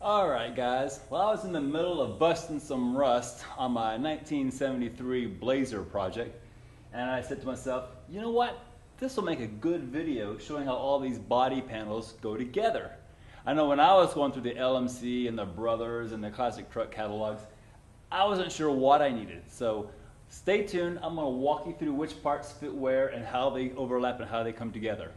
Alright guys, well I was in the middle of busting some rust on my 1973 Blazer project, and I said to myself, you know what, this will make a good video showing how all these body panels go together. I know when I was going through the LMC and the Brothers and the classic truck catalogs, I wasn't sure what I needed. So stay tuned, I'm going to walk you through which parts fit where and how they overlap and how they come together.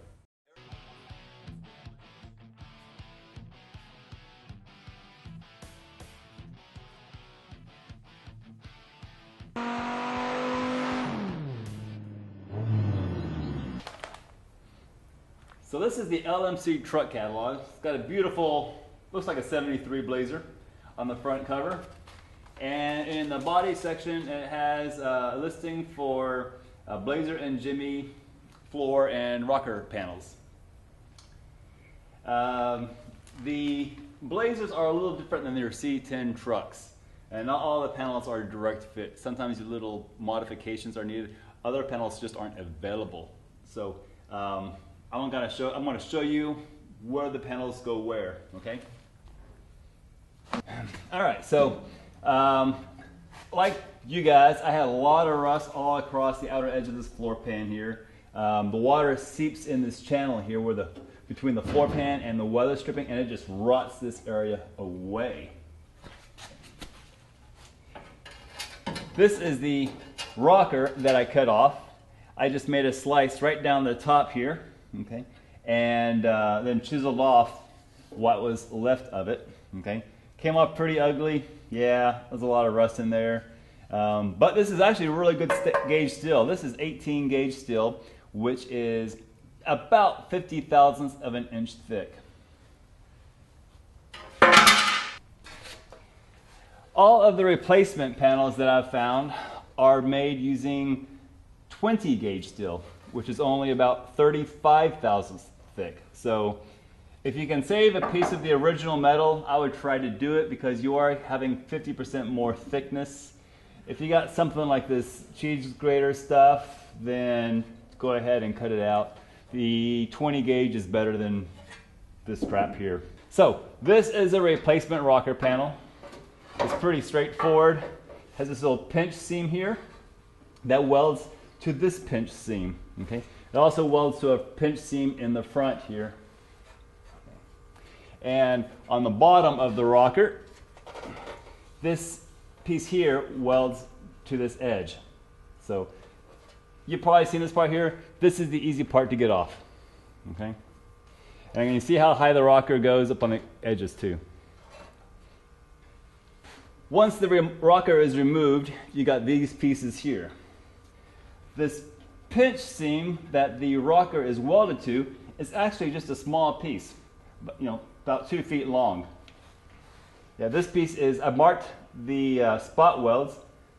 So this is the LMC truck catalog. It's got a beautiful, looks like a 73 Blazer on the front cover. And in the body section, it has a listing for Blazer and Jimmy floor and rocker panels. The Blazers are a little different than their C10 trucks. And not all the panels are direct fit. Sometimes little modifications are needed. Other panels just aren't available. So I'm going to show you where the panels go where, okay? All right, so like you guys, I had a lot of rust all across the outer edge of this floor pan here. The water seeps in this channel here where between the floor pan and the weather stripping, and it just rots this area away. This is the rocker that I cut off. I just made a slice right down the top here, okay, and then chiseled off what was left of it, okay. Came off pretty ugly. Yeah, there's a lot of rust in there. But this is actually a really good gauge steel. This is 18 gauge steel, which is about 50 thousandths of an inch thick. All of the replacement panels that I've found are made using 20 gauge steel, which is only about 35 thousandths thick. So if you can save a piece of the original metal, I would try to do it because you are having 50% more thickness. If you got something like this cheese grater stuff, then go ahead and cut it out. The 20 gauge is better than this crap here. So this is a replacement rocker panel. It's pretty straightforward. Has this little pinch seam here that welds to this pinch seam. Okay. It also welds to a pinch seam in the front here. And on the bottom of the rocker, this piece here welds to this edge. So you've probably seen this part here. This is the easy part to get off. Okay. And you see how high the rocker goes up on the edges too. Once the rocker is removed, you got these pieces here. This pinch seam that the rocker is welded to is actually just a small piece, about 2 feet long. Yeah, this piece is, I marked the spot welds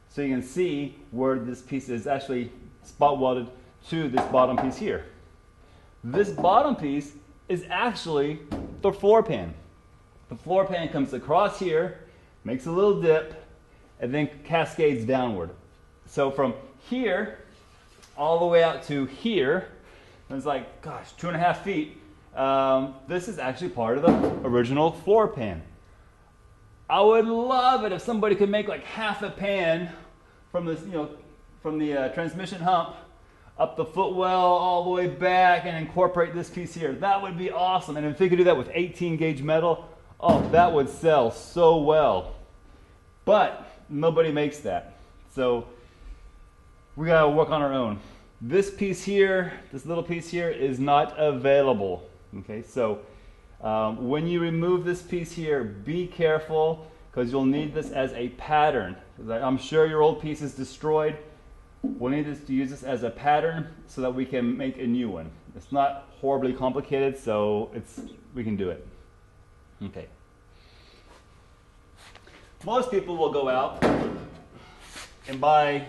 so you can see where this piece is actually spot welded to this bottom piece here. This bottom piece is actually the floor pan. The floor pan comes across here, makes a little dip, and then cascades downward. So from here all the way out to here, it's like, gosh, 2.5 feet. This is actually part of the original floor pan. I would love it if somebody could make like half a pan from this, from the transmission hump up the footwell all the way back and incorporate this piece here. That would be awesome. And if they could do that with 18 gauge metal, oh, that would sell so well. But nobody makes that. So we gotta work on our own. This piece here, this little piece here, is not available. Okay, so when you remove this piece here, be careful because you'll need this as a pattern. I'm sure your old piece is destroyed. We'll need to use this as a pattern so that we can make a new one. It's not horribly complicated, so we can do it. Okay. Most people will go out and buy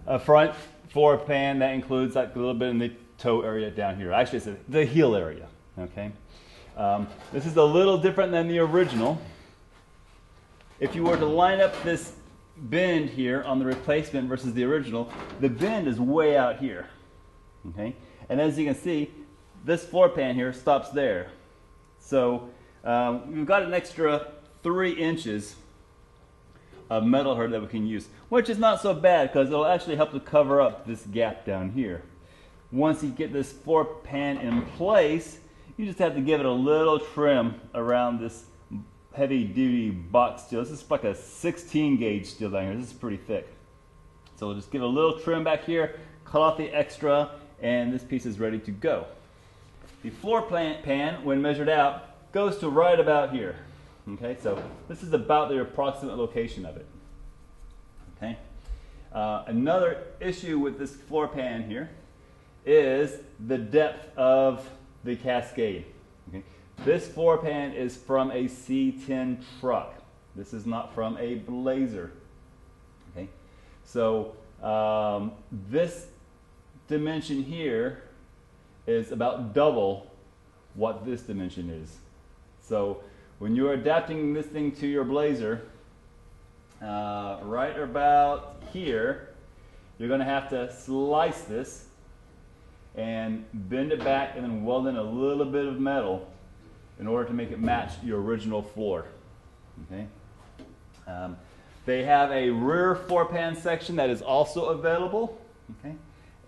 a front floor pan that includes like a little bit in the toe area down here. Actually, it's the heel area. Okay. This is a little different than the original. If you were to line up this bend here on the replacement versus the original, the bend is way out here. Okay. And as you can see, this floor pan here stops there. So we've got an extra 3 inches of metal here that we can use, which is not so bad because it'll actually help to cover up this gap down here. Once you get this floor pan in place, you just have to give it a little trim around this heavy duty box steel. This is like a 16 gauge steel down here. This is pretty thick. So we'll just give it a little trim back here, cut off the extra, and this piece is ready to go. The floor pan, when measured out, goes to right about here. Okay, so this is about the approximate location of it. Okay, another issue with this floor pan here is the depth of the cascade. Okay, this floor pan is from a C10 truck. This is not from a Blazer. Okay, so this dimension here is about double what this dimension is. So when you're adapting this thing to your Blazer, right about here, you're going to have to slice this and bend it back and then weld in a little bit of metal in order to make it match your original floor. Okay. They have a rear floor pan section that is also available. Okay.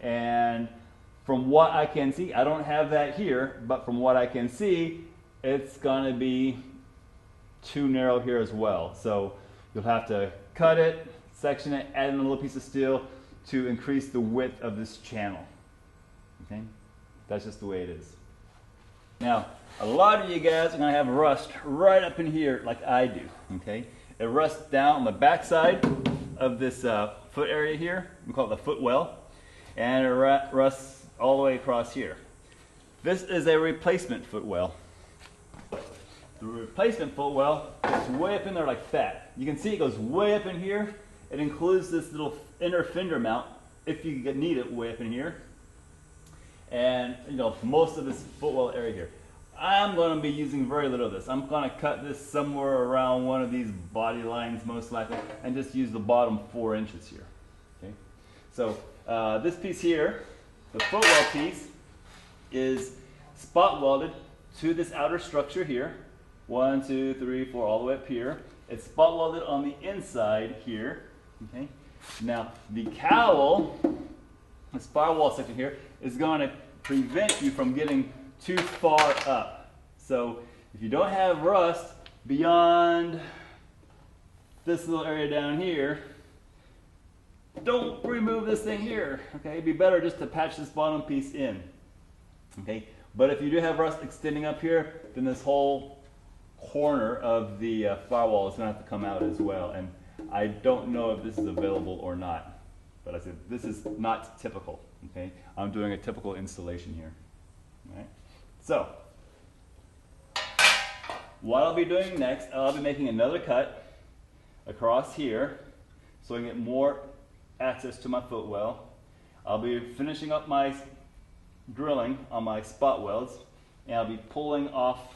And from what I can see, I don't have that here, but from what I can see, it's going to be too narrow here as well. So you'll have to cut it, section it, add in a little piece of steel to increase the width of this channel. Okay? That's just the way it is. Now, a lot of you guys are going to have rust right up in here like I do. Okay? It rusts down on the back side of this foot area here. We call it the footwell. And it rusts all the way across here. This is a replacement footwell. The replacement footwell is way up in there like that. You can see it goes way up in here. It includes this little inner fender mount if you need it way up in here. And you know, most of this footwell area here. I'm going to be using very little of this. I'm going to cut this somewhere around one of these body lines most likely and just use the bottom 4 inches here. Okay? So this piece here, the footwell piece, is spot welded to this outer structure here. 1, 2, 3, 4, all the way up here. It's spot welded on the inside here. Okay. Now the cowl, the firewall section here, is going to prevent you from getting too far up. So if you don't have rust beyond this little area down here, don't remove this thing here. Okay, it'd be better just to patch this bottom piece in. Okay, but if you do have rust extending up here, then this whole corner of the firewall is going to have to come out as well. And I don't know if this is available or not. But I said this is not typical. Okay, I'm doing a typical installation here. All right. So what I'll be doing next, I'll be making another cut across here so I can get more access to my footwell. I'll be finishing up my drilling on my spot welds, and I'll be pulling off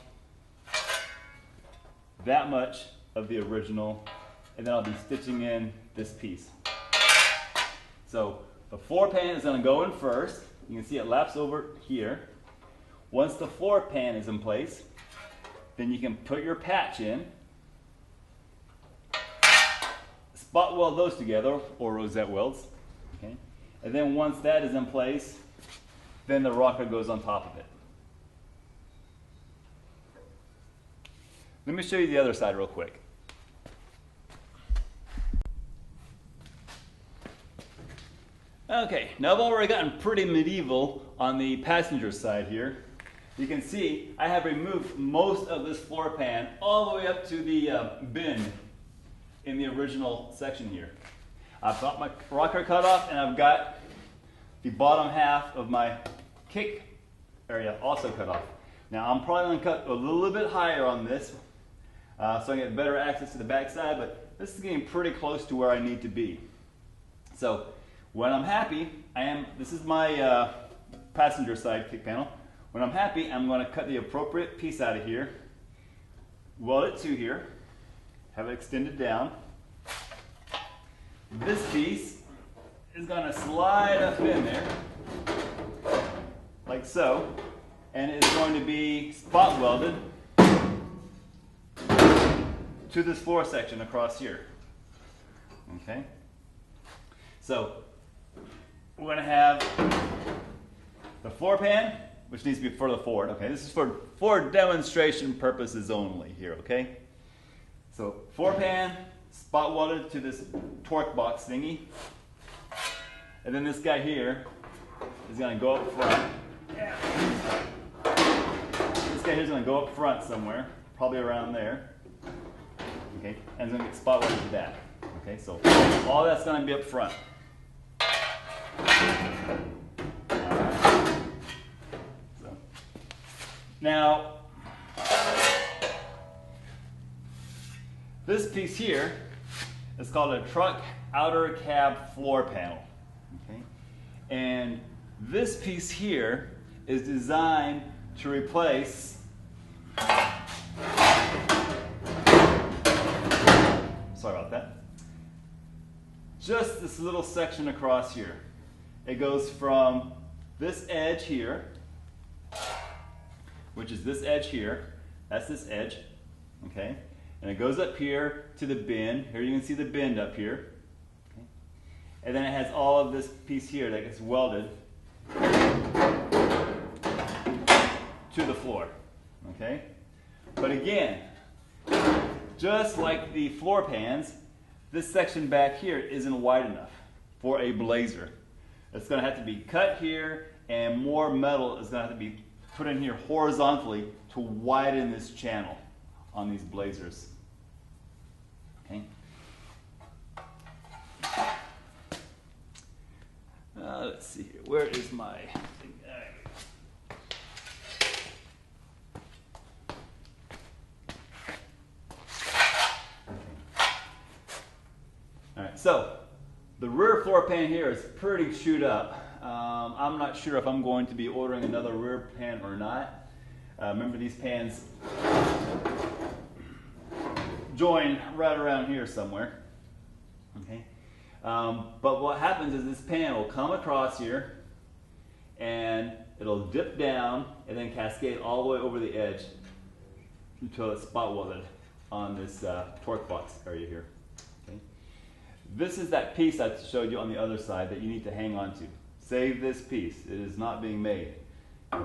that much of the original, and then I'll be stitching in this piece. So the floor pan is going to go in first. You can see it laps over here. Once the floor pan is in place, then you can put your patch in, spot weld those together, or rosette welds. Okay? And then once that is in place, then the rocker goes on top of it. Let me show you the other side real quick. Okay, now I've already gotten pretty medieval on the passenger side here. You can see I have removed most of this floor pan all the way up to the bend in the original section here. I've got my rocker cut off, and I've got the bottom half of my kick area also cut off. Now I'm probably going to cut a little bit higher on this so I get better access to the back side, but this is getting pretty close to where I need to be. So when I'm happy, this is my passenger side kick panel. When I'm happy, I'm going to cut the appropriate piece out of here, weld it to here, have it extended down. This piece is going to slide up in there, like so, and it's going to be spot welded to this floor section across here. Okay? So we're going to have the floor pan, which needs to be further forward. Okay, this is for demonstration purposes only here, okay? So floor pan, spot welded to this torque box thingy. And then this guy here is going to go up front. This guy here is going to go up front somewhere, probably around there. Okay, and it's going to get spot welded to that. Okay, so all that's going to be up front. So now this piece here is called a truck outer cab floor panel. Okay, and this piece here is designed to replace sorry about that. Just this little section across here. It goes from this edge here, which is this edge here. That's this edge, okay? And it goes up here to the bend. Here you can see the bend up here. Okay? And then it has all of this piece here that gets welded to the floor, okay? But again, just like the floor pans, this section back here isn't wide enough for a Blazer. It's going to have to be cut here, and more metal is going to have to be put in here horizontally to widen this channel on these Blazers. Okay. Let's see here. Where is my thing? Alright, so the rear floor pan here is pretty chewed up. I'm not sure if I'm going to be ordering another rear pan or not. Remember, these pans join right around here somewhere. Okay, but what happens is this pan will come across here and it'll dip down and then cascade all the way over the edge until it's spot welded on this torque box area here. Okay. This is that piece I showed you on the other side that you need to hang on to. Save this piece. It is not being made.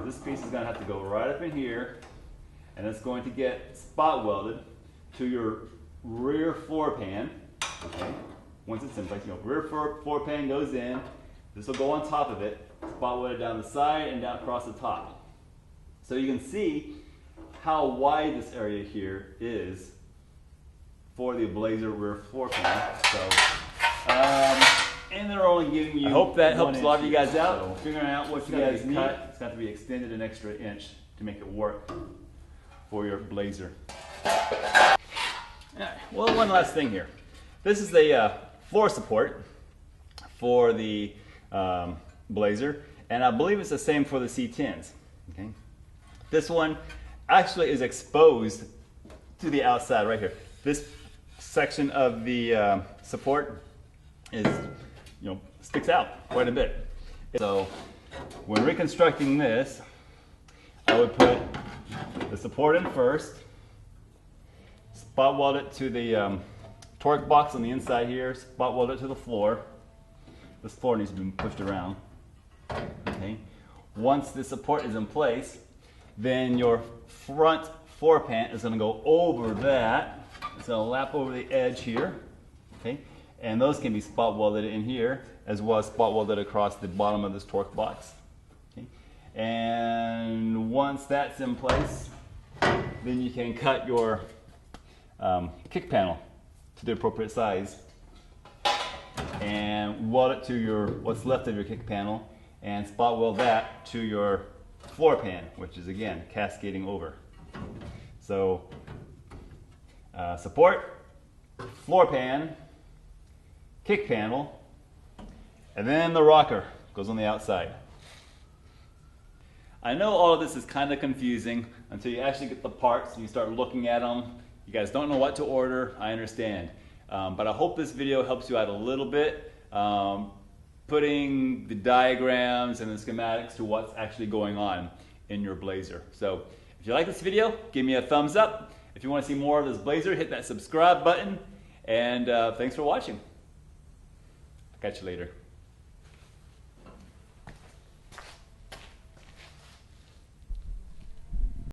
This piece is going to have to go right up in here, and it's going to get spot welded to your rear floor pan. Okay. Once it's in place, rear floor pan goes in. This will go on top of it, spot welded down the side and down across the top. So you can see how wide this area here is for the Blazer rear floor pan. So, and they're only giving you. I hope that helps a lot of you guys out. So figuring out what you guys need. It's got to be extended an extra inch to make it work for your Blazer. Alright, well, one last thing here. This is the floor support for the Blazer, and I believe it's the same for the C10s. Okay, this one actually is exposed to the outside right here. This section of the support is, sticks out quite a bit. So when reconstructing this, I would put the support in first, spot weld it to the torque box on the inside here, spot weld it to the floor. This floor needs to be pushed around. Okay. Once the support is in place, then your front floor pan is going to go over that. It's going to lap over the edge here. Okay. And those can be spot welded in here, as well as spot welded across the bottom of this torque box. Okay. And once that's in place, then you can cut your kick panel to the appropriate size and weld it to your what's left of your kick panel and spot weld that to your floor pan, which is again cascading over. So support, floor pan, kick panel, and then the rocker goes on the outside. I know all of this is kind of confusing until you actually get the parts and you start looking at them. You guys don't know what to order, I understand. But I hope this video helps you out a little bit, putting the diagrams and the schematics to what's actually going on in your Blazer. So if you like this video, give me a thumbs up. If you want to see more of this Blazer, hit that subscribe button, and thanks for watching. Catch you later.